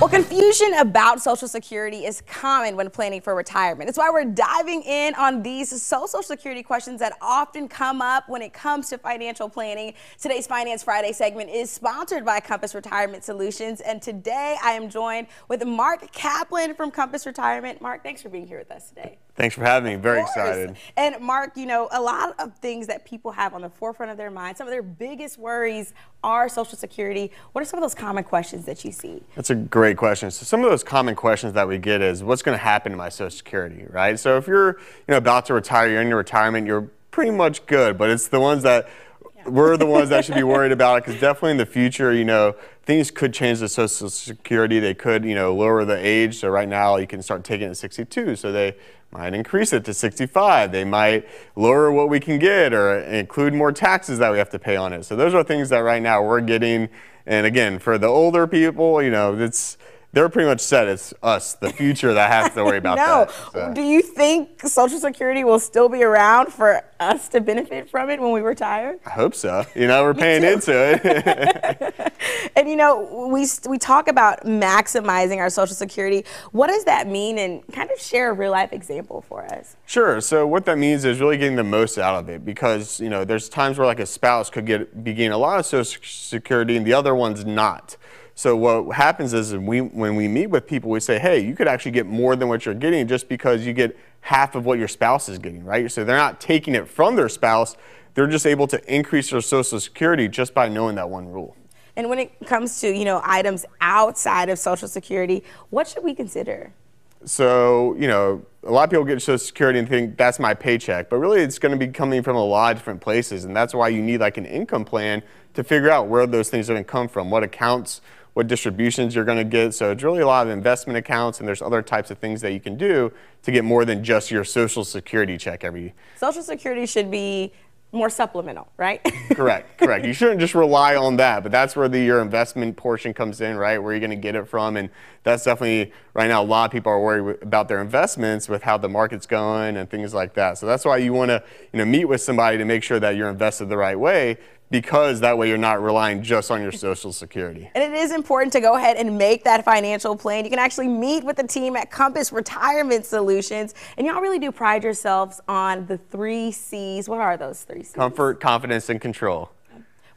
Well, confusion about Social Security is common when planning for retirement. It's why we're diving in on these Social Security questions that often come up when it comes to financial planning. Today's Finance Friday segment is sponsored by Compass Retirement Solutions, and today I am joined with Mark Kaplan from Compass Retirement. Mark, thanks for being here with us today. Thanks for having me. Very excited. And Mark, you know, a lot of things that people have on the forefront of their mind, some of their biggest worries are Social Security. What are some of those common questions that you see? That's a great question. So some of those common questions that we get is, what's going to happen to my Social Security, right? So if you're about to retire, you're in your retirement, you're pretty much good, but it's the ones that we're the ones that should be worried about it, because definitely in the future, things could change the Social Security. They could, lower the age. So right now you can start taking it at 62. So they might increase it to 65. They might lower what we can get or include more taxes that we have to pay on it. So those are things that right now we're getting. And again, for the older people, they're pretty much set. It's us, the future, that has to worry about that. So. Do you think Social Security will still be around for us to benefit from it when we retire? I hope so. We're paying into it. And we talk about maximizing our Social Security. What does that mean? And kind of share a real life example for us. Sure. So what that means is really getting the most out of it, because there's times where like a spouse could be getting a lot of Social Security and the other one's not. So what happens is when we meet with people, we say, hey, you could actually get more than what you're getting just because you get half of what your spouse is getting, right? So they're not taking it from their spouse. They're just able to increase their Social Security just by knowing that one rule. And when it comes to, items outside of Social Security, what should we consider? So, a lot of people get Social Security and think that's my paycheck, but really it's going to be coming from a lot of different places. And that's why you need like an income plan to figure out where those things are going to come from, what accounts, what distributions you're going to get. So it's really a lot of investment accounts, and there's other types of things that you can do to get more than just your Social Security check every. Social Security should be more supplemental, right? Correct. You shouldn't just rely on that, but that's where your investment portion comes in, right? Where you're going to get it from, and that's definitely, right now, a lot of people are worried about their investments with how the market's going and things like that. So that's why you want to, meet with somebody to make sure that you're invested the right way, because that way you're not relying just on your Social Security. And it is important to go ahead and make that financial plan. You can actually meet with the team at Compass Retirement Solutions, and y'all really do pride yourselves on the 3 C's. What are those 3 C's? Comfort, confidence, and control.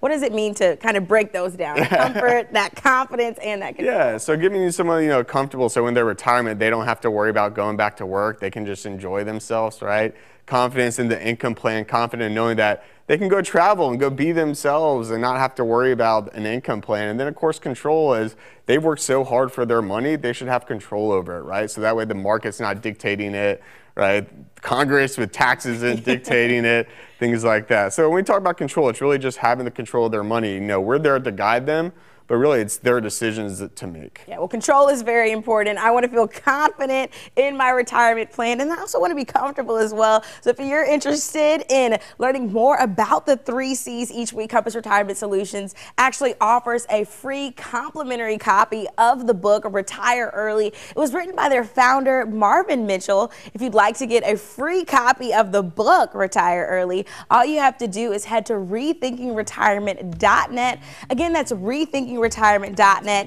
What does it mean to kind of break those down? Comfort, that confidence, and that control. Yeah, so giving someone comfortable, so in their retirement they don't have to worry about going back to work. They can just enjoy themselves, right? Confidence in the income plan, confident in knowing that they can go travel and go be themselves and not have to worry about an income plan. And then, of course, control is they've worked so hard for their money, they should have control over it, right? So that way the market's not dictating it, right? Congress with taxes and dictating it, things like that. So when we talk about control, it's really just having the control of their money. We're there to guide them, but really it's their decisions to make. Yeah, well, control is very important. I want to feel confident in my retirement plan, and I also want to be comfortable as well. So if you're interested in learning more about the 3 C's each week, Compass Retirement Solutions actually offers a free complimentary copy of the book, Retire Early. It was written by their founder, Marvin Mitchell. If you'd like to get a free copy of the book, Retire Early, all you have to do is head to rethinkingretirement.net. Again, that's rethinkingretirement.net.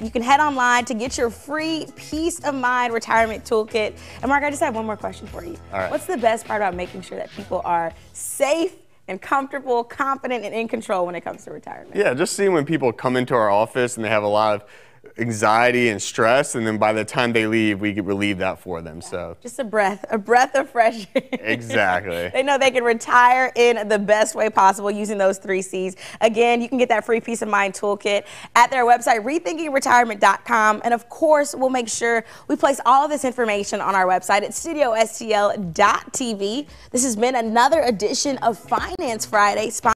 You can head online to get your free Peace of Mind retirement toolkit. And Mark, I just have one more question for you. All right. What's the best part about making sure that people are safe and comfortable, confident, and in control when it comes to retirement? Yeah, just seeing when people come into our office and they have a lot of anxiety and stress, and then by the time they leave, we relieve that for them. So just a breath of fresh air. Exactly. They know they can retire in the best way possible using those 3 C's. Again, you can get that free Peace of Mind toolkit at their website, rethinkingretirement.com. And of course, we'll make sure we place all of this information on our website at studiostl.tv. This has been another edition of Finance Friday.